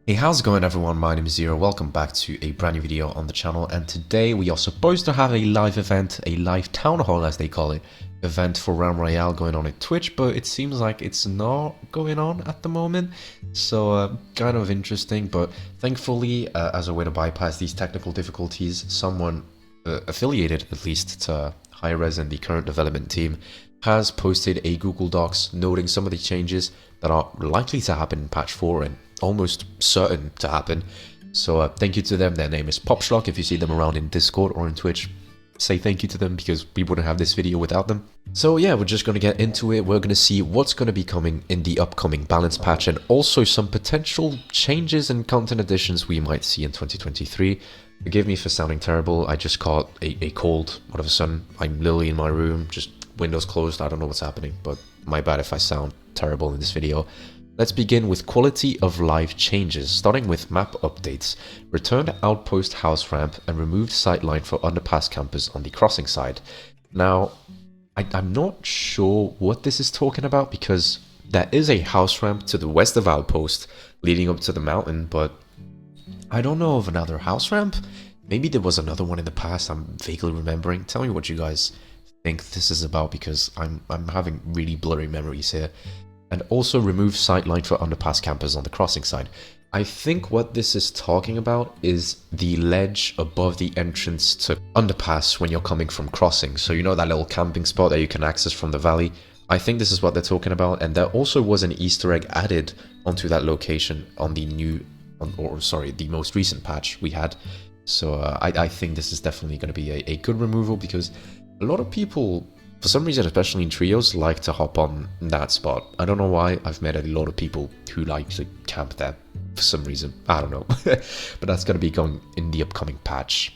Hey, how's it going everyone? My name is Zero. Welcome back to a brand new video on the channel, and today we are supposed to have a live event, a live town hall as they call it, event for Realm Royale going on at Twitch, but it seems like it's not going on at the moment, so kind of interesting. But thankfully, as a way to bypass these technical difficulties, someone affiliated at least to Hi-Rez and the current development team has posted a Google Docs noting some of the changes that are likely to happen in patch 4 and almost certain to happen. So thank you to them. Their name is Popschlock. If you see them around in Discord or in Twitch, say thank you to them because we wouldn't have this video without them. So yeah, we're just going to get into it. We're going to see what's going to be coming in the upcoming balance patch and also some potential changes and content additions we might see in 2023. Forgive me for sounding terrible. I just caught a cold all of a sudden. I'm literally in my room, just windows closed. I don't know what's happening, but my bad if I sound terrible in this video. Let's begin with quality of life changes, starting with map updates. Returned outpost house ramp and removed sightline for underpass campers on the crossing side. Now, I'm not sure what this is talking about because there is a house ramp to the west of outpost leading up to the mountain, but I don't know of another house ramp. Maybe there was another one in the past. I'm vaguely remembering. Tell me what you guys think this is about because I'm having really blurry memories here. And also remove sightline for underpass campers on the crossing side. I think what this is talking about is the ledge above the entrance to underpass when you're coming from crossing. So you know that little camping spot that you can access from the valley? I think this is what they're talking about, and there also was an Easter egg added onto that location on the the most recent patch we had. So I think this is definitely going to be a good removal because a lot of people, for some reason, especially in trios, like to hop on that spot. I don't know why. I've met a lot of people who like to camp there for some reason. I don't know. But that's going to be going in the upcoming patch.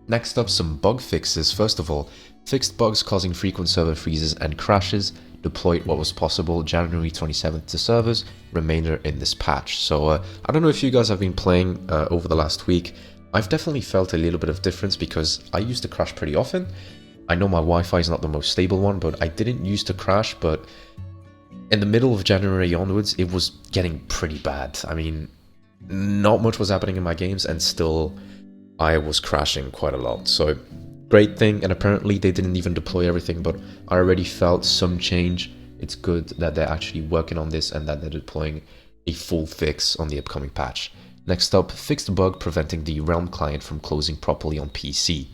Next up, some bug fixes. First of all, fixed bugs causing frequent server freezes and crashes. Deployed what was possible January 27th to servers. Remainder in this patch. So I don't know if you guys have been playing over the last week. I've definitely felt a little bit of difference because I used to crash pretty often. I know my Wi-Fi is not the most stable one, but I didn't used to crash, but in the middle of January onwards, it was getting pretty bad. I mean, not much was happening in my games, and still I was crashing quite a lot. So, great thing, and apparently they didn't even deploy everything, but I already felt some change. It's good that they're actually working on this and that they're deploying a full fix on the upcoming patch. Next up, fixed bug preventing the Realm client from closing properly on PC.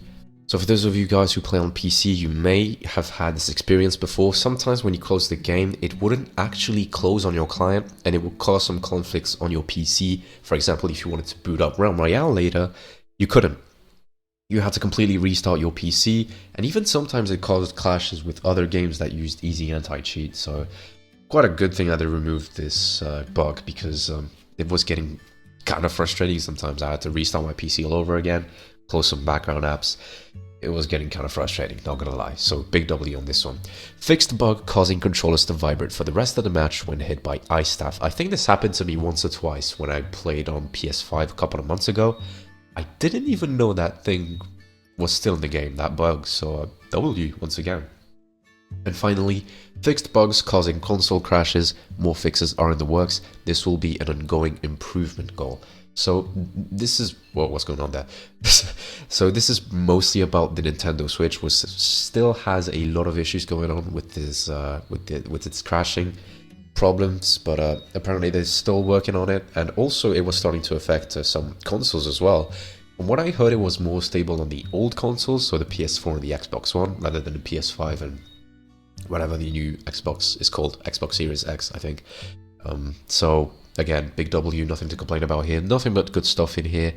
So for those of you guys who play on PC, you may have had this experience before. Sometimes when you close the game, it wouldn't actually close on your client and it would cause some conflicts on your PC. For example, if you wanted to boot up Realm Royale later, you couldn't. You had to completely restart your PC, and even sometimes it caused clashes with other games that used easy anti-cheat. So quite a good thing that they removed this bug because it was getting kind of frustrating. Sometimes I had to restart my PC all over again, close some background apps. It was getting kind of frustrating, not gonna lie. So big W on this one. Fixed bug causing controllers to vibrate for the rest of the match when hit by ice staff. I think this happened to me once or twice when I played on PS5 a couple of months ago. I didn't even know that thing was still in the game, that bug. So W once again. And finally, fixed bugs causing console crashes. More fixes are in the works. This will be an ongoing improvement goal. So this is what's going on there. So this is mostly about the Nintendo Switch, which still has a lot of issues going on with this, with its crashing problems. But apparently they're still working on it, and also it was starting to affect some consoles as well. From what I heard, it was more stable on the old consoles, so the PS4 and the Xbox One, rather than the PS5 and whatever the new Xbox is called, Xbox Series X, I think. So again, big W, nothing to complain about here. Nothing but good stuff in here.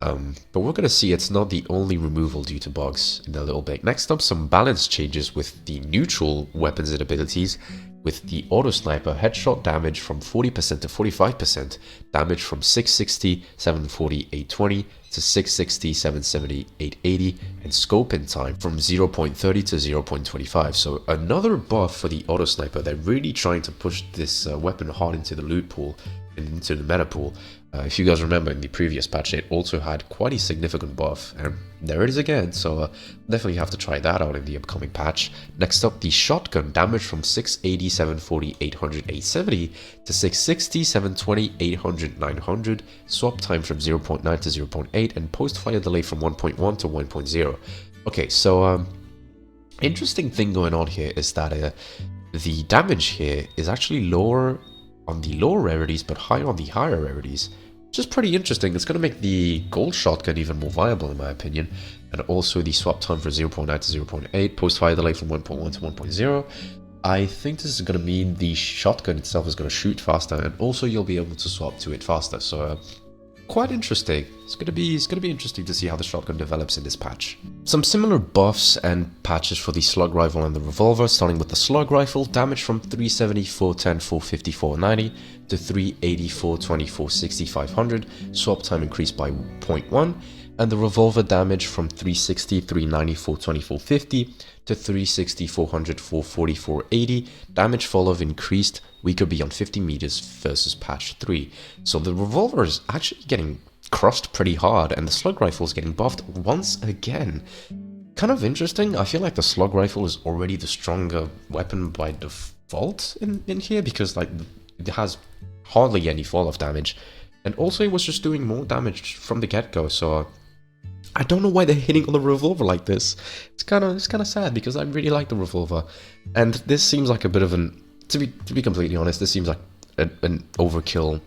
But we're going to see it's not the only removal due to bugs in a little bit. Next up, some balance changes with the neutral weapons and abilities. With the auto sniper, headshot damage from 40% to 45%, damage from 660, 740, 820 to 660, 770, 880, and scope in time from 0.30 to 0.25. So another buff for the auto sniper. They're really trying to push this weapon hard into the loot pool and into the meta pool. If you guys remember, in the previous patch, it also had quite a significant buff, and there it is again, so definitely have to try that out in the upcoming patch. Next up, the shotgun damage from 680, 740, 800, 870 to 660, 720, 800, 900, swap time from 0.9 to 0.8, and post-fire delay from 1.1 to 1.0. Okay, so interesting thing going on here is that the damage here is actually lower on the lower rarities, but higher on the higher rarities, which is pretty interesting. It's going to make the gold shotgun even more viable, in my opinion. And also the swap time from 0.9 to 0.8, post-fire delay from 1.1 to 1.0. I think this is going to mean the shotgun itself is going to shoot faster, and also you'll be able to swap to it faster. So quite interesting. It's gonna be interesting to see how the shotgun develops in this patch. Some similar buffs and patches for the slug rifle and the revolver, starting with the slug rifle, damage from 370, 410, 450, 490 to 380, 420, 460, 500, swap time increased by 0.1, and the revolver damage from 360, 390, 420, 450 to 360, 400, 440, 480, damage fall of increased weaker beyond 50 meters versus patch 3. So the revolver is actually getting crushed pretty hard, and the slug rifle is getting buffed once again. Kind of interesting. I feel like the slug rifle is already the stronger weapon by default in here, because like it has hardly any fall off damage, and also it was just doing more damage from the get-go. So I don't know why they're hitting on the revolver like this. It's kind of sad, because I really like the revolver, and this seems like a bit of an, to be completely honest, this seems like an overkill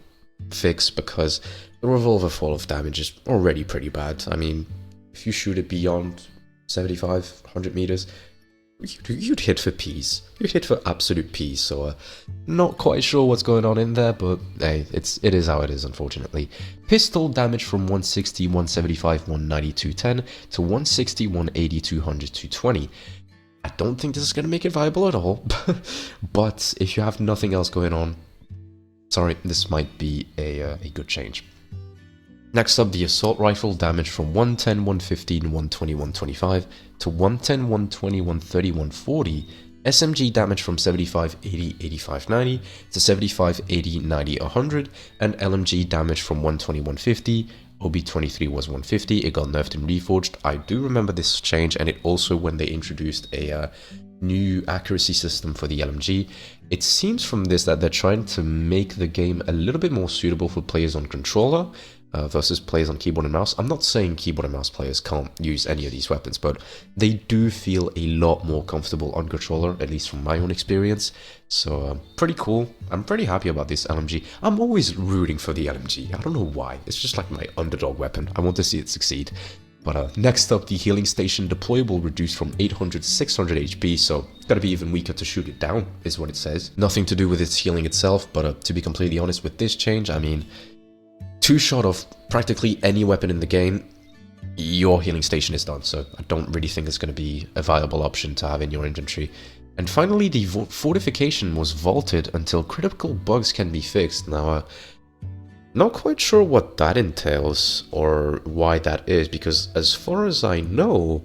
fix, because the revolver fall of damage is already pretty bad. I mean, if you shoot it beyond 75, 100 meters, you'd hit for peas. You'd hit for absolute peas. So not quite sure what's going on in there, but hey, it is how it is, unfortunately. Pistol damage from 160, 175, 190, 210 to 160, 180, 200, 220. I don't think this is going to make it viable at all, but if you have nothing else going on, sorry, this might be a good change. Next up, the assault rifle, damage from 110, 115, 120, 125 to 110, 120, 130, 140. SMG damage from 75, 80, 85, 90 to 75, 80, 90, 100. And LMG damage from 120, 150. OB23 was 150, it got nerfed in Reforged. I do remember this change, and it also when they introduced a new accuracy system for the LMG. It seems from this that they're trying to make the game a little bit more suitable for players on controller versus players on keyboard and mouse. I'm not saying keyboard and mouse players can't use any of these weapons, but they do feel a lot more comfortable on controller, at least from my own experience. So pretty cool. I'm pretty happy about this LMG. I'm always rooting for the LMG. I don't know why. It's just like my underdog weapon. I want to see it succeed. But next up, the healing station deployable reduced from 800 to 600 HP, so it's gotta be even weaker to shoot it down, is what it says. Nothing to do with its healing itself, but to be completely honest with this change, I mean, two-shot of practically any weapon in the game, your healing station is done, so I don't really think it's going to be a viable option to have in your inventory. And finally, the fortification was vaulted until critical bugs can be fixed. Now, not quite sure what that entails or why that is, because as far as I know,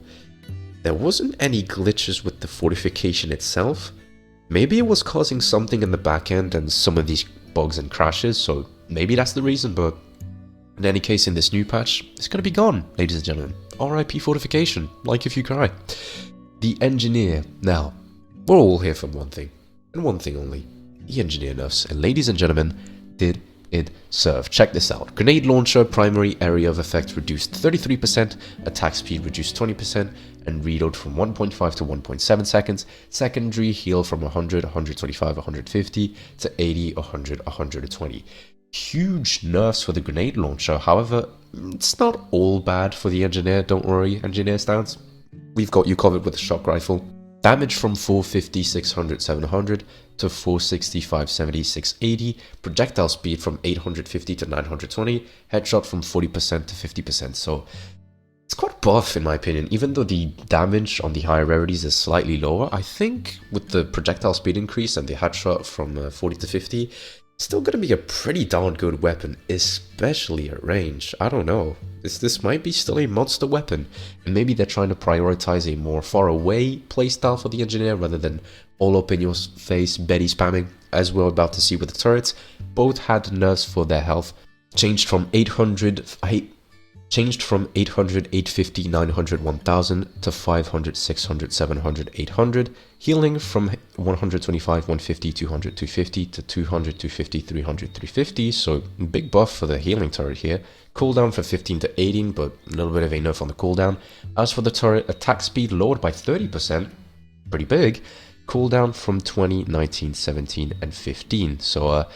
there wasn't any glitches with the fortification itself. Maybe it was causing something in the back end and some of these bugs and crashes, so maybe that's the reason, but in any case, in this new patch, it's going to be gone, ladies and gentlemen. RIP fortification, like if you cry. The engineer. Now, we're all here for one thing, and one thing only. The engineer nerfs, and ladies and gentlemen, did it serve? Check this out. Grenade launcher, primary area of effect reduced 33%, attack speed reduced 20%, and reload from 1.5 to 1.7 seconds. Secondary heal from 100, 125, 150 to 80, 100, 120. Huge nerfs for the grenade launcher. However, it's not all bad for the engineer. Don't worry, engineer stance. We've got you covered with the shock rifle. Damage from 450, 600, 700 to 460, 570, 680. Projectile speed from 850 to 920. Headshot from 40% to 50%. So it's quite buff in my opinion. Even though the damage on the higher rarities is slightly lower, I think with the projectile speed increase and the headshot from 40 to 50, it's still going to be a pretty darn good weapon, especially at range. I don't know. This might be still a monster weapon, and maybe they're trying to prioritize a more far away playstyle for the engineer rather than all up in your face Betty spamming, as we're about to see with the turrets. Both had nerfs for their health. changed from 800, 850, 900, 1000 to 500, 600, 700, 800. Healing from 125, 150, 200, 250 to 200, 250, 300, 350. So big buff for the healing turret here. Cooldown from 15 to 18, but a little bit of a nerf on the cooldown. As for the turret, attack speed lowered by 30%, pretty big. Cooldown from 20, 19, 17, and 15. So I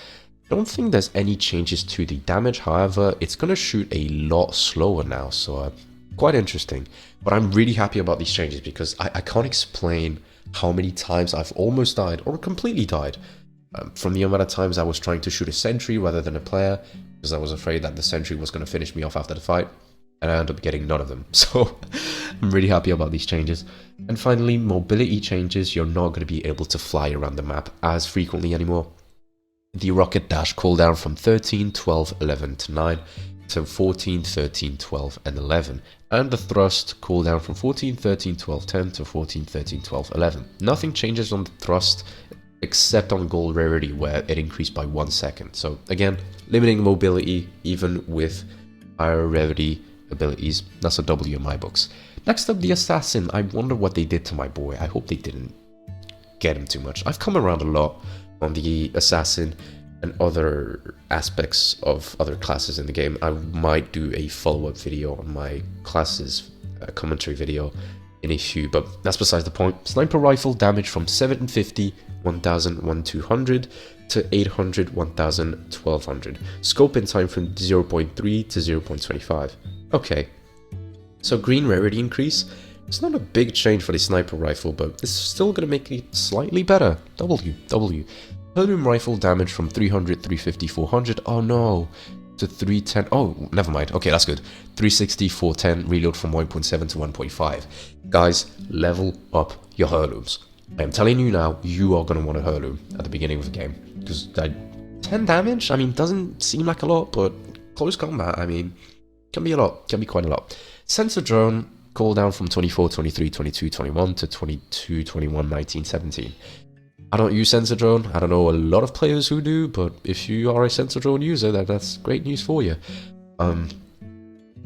don't think there's any changes to the damage. However, it's going to shoot a lot slower now, so quite interesting. But I'm really happy about these changes because I can't explain how many times I've almost died or completely died from the amount of times I was trying to shoot a sentry rather than a player, because I was afraid that the sentry was going to finish me off after the fight, and I ended up getting none of them. So I'm really happy about these changes. And finally, mobility changes. You're not going to be able to fly around the map as frequently anymore. The rocket dash cooldown from 13, 12, 11 to 9 to 14, 13, 12, and 11. And the thrust cooldown from 14, 13, 12, 10 to 14, 13, 12, 11. Nothing changes on the thrust except on gold rarity, where it increased by 1 second. So again, limiting mobility even with higher rarity abilities. That's a W in my books. Next up, the assassin. I wonder what they did to my boy. I hope they didn't get him too much. I've come around a lot on the assassin and other aspects of other classes in the game. I might do a follow-up video on my classes commentary video in a few, but that's besides the point. Sniper rifle damage from 750, 1000, 1200 to 800, 1000, 1200. Scope in time from 0.3 to 0.25. Okay, so green rarity increase. It's not a big change for the sniper rifle, but it's still going to make it slightly better. W. Heirloom rifle damage from 300, 350, 400. Oh no, to 310. Oh, never mind. Okay, that's good. 360, 410. Reload from 1.7 to 1.5. Guys, level up your heirlooms. I am telling you now, you are going to want a heirloom at the beginning of the game, because 10 damage, I mean, doesn't seem like a lot, but close combat, I mean, can be a lot, can be quite a lot. Sensor drone cooldown from 24, 23, 22, 21 to 22, 21, 19, 17. I don't use sensor drone. I don't know a lot of players who do, but if you are a sensor drone user, that's great news for you.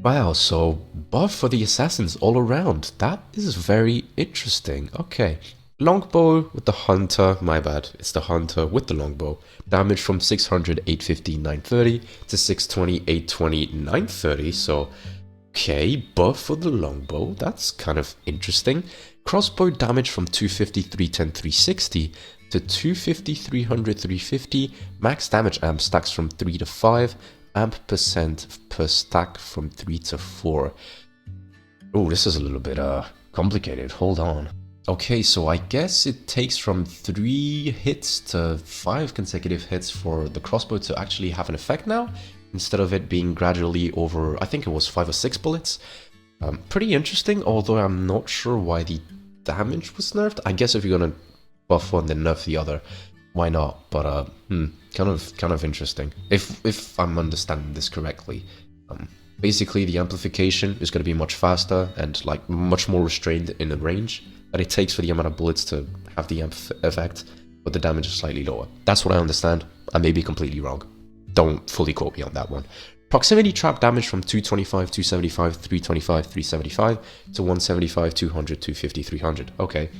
Wow, so buff for the assassins all around. That is very interesting. Okay. Longbow with the hunter, my bad, it's the hunter with the longbow. Damage from 600, 850, 930 to 620, 820, 930. So, okay, buff for the longbow, that's kind of interesting. Crossbow damage from 250, 310, 360 to 250, 300, 350. Max damage amp stacks from 3 to 5. Amp percent per stack from 3 to 4. Oh, this is a little bit complicated. Hold on. Okay, so I guess it takes from 3 hits to 5 consecutive hits for the crossbow to actually have an effect now, instead of it being gradually over, I think it was 5 or 6 bullets. Pretty interesting, although I'm not sure why the damage was nerfed. I guess if you're gonna buff one then nerf the other, why not? But kind of interesting. If I'm understanding this correctly, basically the amplification is going to be much faster and like much more restrained in the range that it takes for the amount of bullets to have the amp effect, but the damage is slightly lower. That's what I understand. I may be completely wrong. Don't fully quote me on that one. Proximity trap damage from 225, 275, 325, 375 to 175, 200, 250, 300. Okay.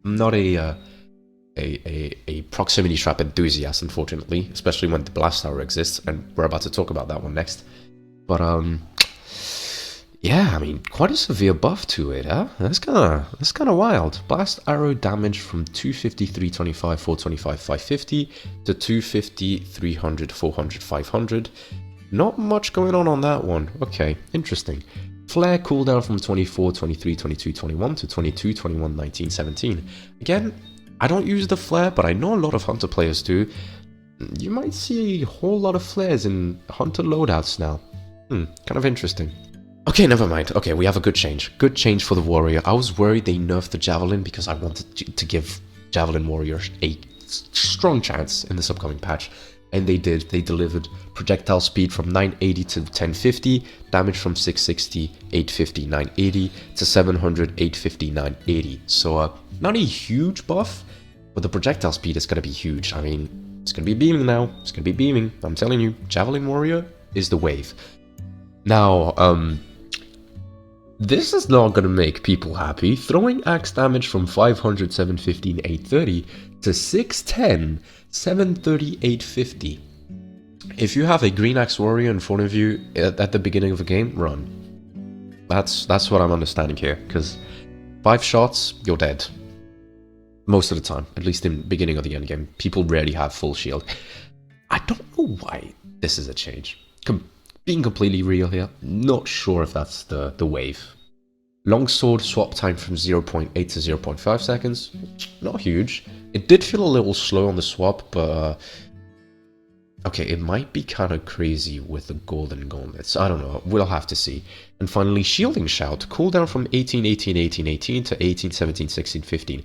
I'm not a proximity trap enthusiast, unfortunately, especially when the blast tower exists, and we're about to talk about that one next. But yeah, I mean, quite a severe buff to it, huh? That's kind of wild. Blast arrow damage from 250, 325, 425, 550 to 250, 300, 400, 500. Not much going on that one. Okay, interesting. Flare cooldown from 24, 23, 22, 21 to 22, 21, 19, 17. Again, I don't use the flare, but I know a lot of hunter players do. You might see a whole lot of flares in hunter loadouts now. Kind of interesting. Okay, never mind. Okay, we have a good change. Good change for the warrior. I was worried they nerfed the javelin because I wanted to give javelin warriors a strong chance in this upcoming patch. And they did. They delivered projectile speed from 980 to 1050, damage from 660, 850, 980 to 700, 850, 980. So not a huge buff, but the projectile speed is going to be huge. I mean, It's gonna be beaming now. It's gonna be beaming. I'm telling you, Javelin Warrior is the wave. Now, this is not gonna make people happy. Throwing axe damage from 500, 715, 830 to 610, 730, 850. If you have a green axe warrior in front of you at the beginning of a game, run. That's what I'm understanding here, because 5 shots, you're dead. Most of the time, at least in the beginning of the end game. People rarely have full shield. I don't know why this is a change. Being completely real here, not sure if that's the wave. Longsword swap time from 0.8 to 0.5 seconds, not huge. It did feel a little slow on the swap, but okay, it might be kind of crazy with the golden gauntlets. I don't know, we'll have to see. And finally, shielding shout, cooldown from 18, 18, 18, 18 to 18, 17, 16, 15.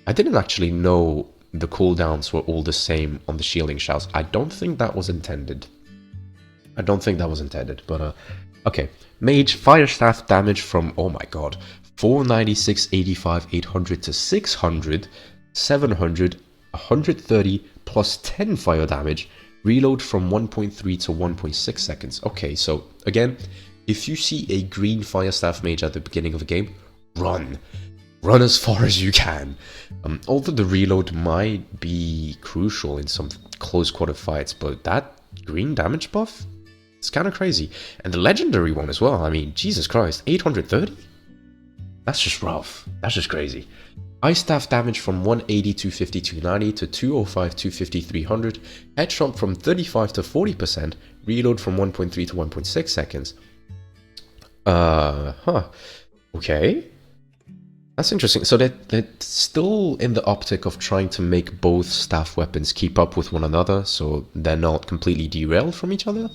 I didn't actually know the cooldowns were all the same on the shielding shouts. I don't think that was intended. But okay. Mage fire staff damage from, oh my god, 496, 85, 800 to 600, 700, 130 plus 10 fire damage. Reload from 1.3 to 1.6 seconds. Okay, so again, if you see a green fire staff mage at the beginning of a game, run. Run as far as you can. Although the reload might be crucial in some close quarter fights, but that green damage buff, it's kind of crazy. And the legendary one as well. I mean, Jesus Christ, 830? That's just rough. That's just crazy. Ice staff damage from 180, 250, 290 to 205, 250, 300. Headshot from 35 to 40%. Reload from 1.3 to 1.6 seconds. Okay. That's interesting. So they're still in the optic of trying to make both staff weapons keep up with one another, so they're not completely derailed from each other.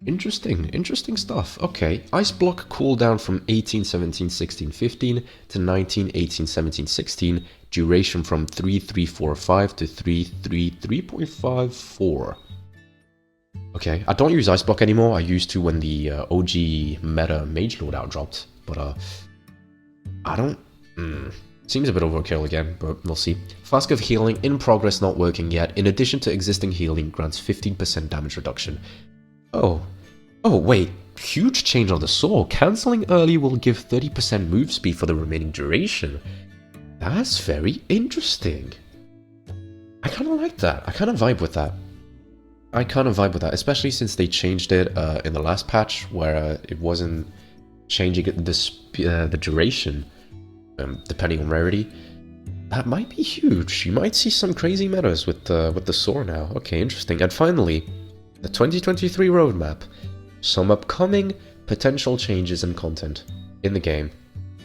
Interesting stuff. Okay, ice block cooldown from 18, 17, 16, 15 to 19, 18, 17, 16. Duration from 3.345 to 3.54. Okay, I don't use ice block anymore. I used to when the OG meta mage loadout dropped, but I don't. Seems a bit overkill again, but we'll see. Flask of healing in progress, not working yet. In addition to existing healing, grants 15% damage reduction. Oh wait, huge change on the sword. Cancelling early will give 30% move speed for the remaining duration. That's very interesting. I kind of like that. I kind of vibe with that. Especially since they changed it in the last patch, where it wasn't changing the duration depending on rarity. That might be huge. You might see some crazy metas with the sword now. Okay, interesting. And finally, the 2023 roadmap. Some upcoming potential changes and content in the game.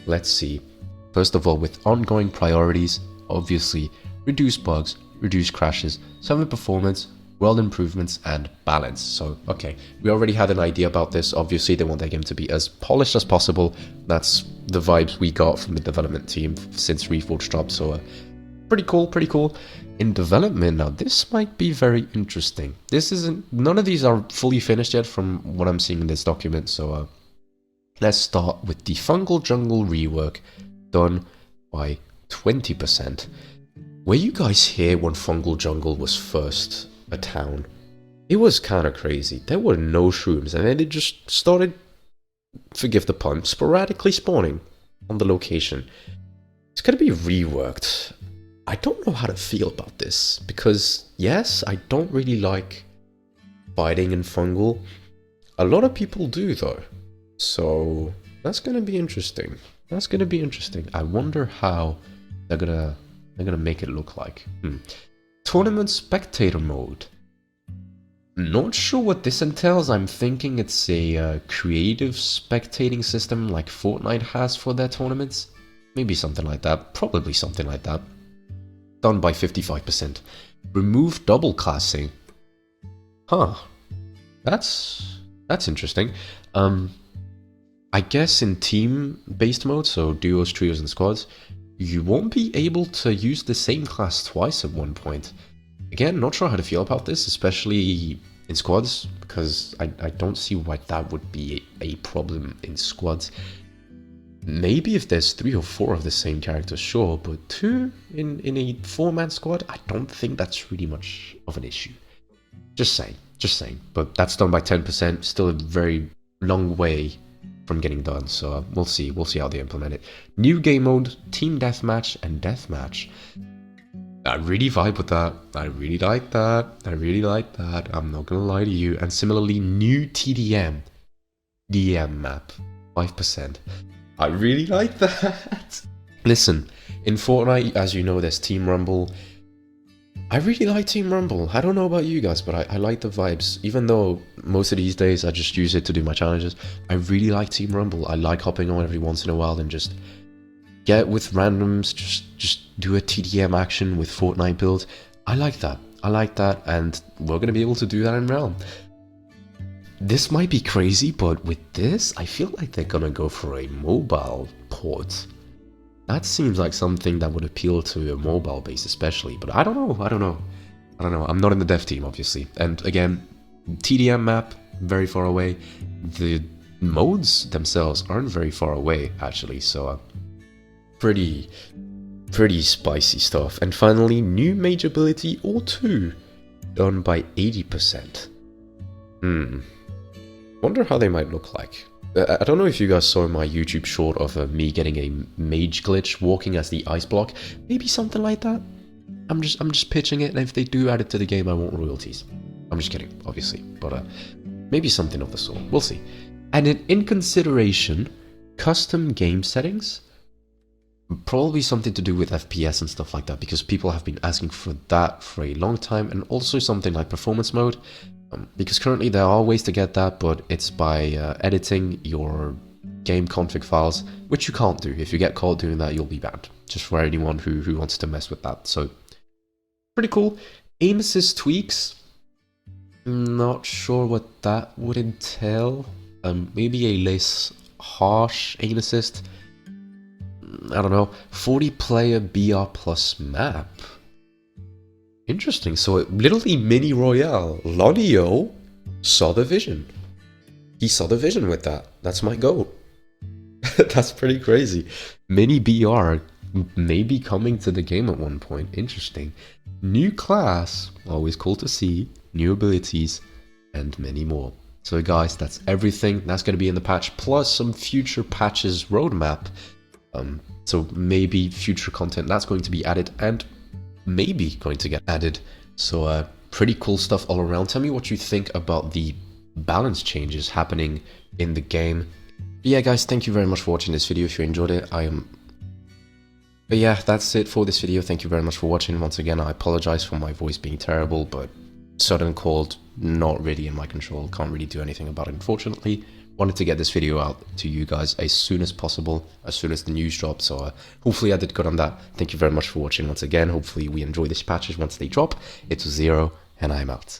Let's see. First of all, with ongoing priorities, obviously, reduce bugs, reduce crashes, server performance, world improvements, and balance. So, okay, we already had an idea about this. Obviously, they want their game to be as polished as possible. That's the vibes we got from the development team since Reforged dropped. So, pretty cool. In development now, this might be very interesting. None of these are fully finished yet from what I'm seeing in this document. So, let's start with the Fungal Jungle rework done by 20%. Were you guys here when Fungal Jungle was first a town? It was kind of crazy. There were no shrooms, and then it just started, forgive the pun, sporadically spawning on the location. It's gonna be reworked. I don't know how to feel about this, because yes, I don't really like fighting in Fungal. A lot of people do though, so that's gonna be interesting. I wonder how they're gonna make it look like. Tournament spectator mode. Not sure what this entails. I'm thinking it's a creative spectating system like Fortnite has for their tournaments. Maybe something like that. Probably something like that. Done by 55%. Remove double classing. That's interesting. I guess in team-based mode, so duos, trios, and squads, you won't be able to use the same class twice at one point. Again, not sure how to feel about this, especially in squads, because I don't see why that would be a problem in squads. Maybe if there's 3 or 4 of the same characters, sure, but 2 in a 4-man squad, I don't think that's really much of an issue. Just saying. But that's done by 10%, still a very long way from getting done, so we'll see how they implement it. New game mode, team deathmatch and deathmatch. I really vibe with that. I really like that. I'm not gonna lie to you. And similarly, new TDM map, 5%. I really like that. Listen, in Fortnite, as you know, there's Team Rumble. I really like Team Rumble. I don't know about you guys, but I like the vibes. Even though most of these days I just use it to do my challenges, I really like Team Rumble. I like hopping on every once in a while and just get with randoms, just do a TDM action with Fortnite build. I like that, and we're going to be able to do that in Realm. This might be crazy, but with this, I feel like they're going to go for a mobile port. That seems like something that would appeal to a mobile base especially, but I don't know. I'm not in the dev team, obviously. And again, TDM map, very far away. The modes themselves aren't very far away, actually, so pretty spicy stuff. And finally, new Mage ability or 2, done by 80%. Wonder how they might look like. I don't know if you guys saw my YouTube short of me getting a Mage glitch walking as the ice block. Maybe something like that. I'm just pitching it, and if they do add it to the game, I want royalties. I'm just kidding, obviously, but maybe something of the sort. We'll see. And in consideration, custom game settings. Probably something to do with FPS and stuff like that, because people have been asking for that for a long time, and also something like performance mode. Because currently there are ways to get that, but it's by editing your game config files, which you can't do. If you get caught doing that, you'll be banned. Just for anyone who wants to mess with that. So, pretty cool. Aim assist tweaks. Not sure what that would entail. Maybe a less harsh aim assist. I don't know. 40 player BR plus map. Interesting. So literally Mini Royale. Lonio saw the vision. He saw the vision with that. That's my goal. That's pretty crazy. Mini BR may be coming to the game at one point. Interesting. New class. Always cool to see. New abilities. And many more. So guys, that's everything. That's going to be in the patch. Plus some future patches roadmap. So maybe future content that's going to be added. And maybe going to get added. So pretty cool stuff all around. Tell me what you think about the balance changes happening in the game. But yeah guys, thank you very much for watching this video. If you enjoyed it, but yeah, that's it for this video. Thank you very much for watching. Once again, I apologize for my voice being terrible, but sudden cold, not really in my control. Can't really do anything about it, unfortunately. Wanted to get this video out to you guys as soon as possible, as soon as the news drops, so hopefully I did good on that. Thank you very much for watching once again. Hopefully we enjoy these patches once they drop. It was Zero, and I'm out.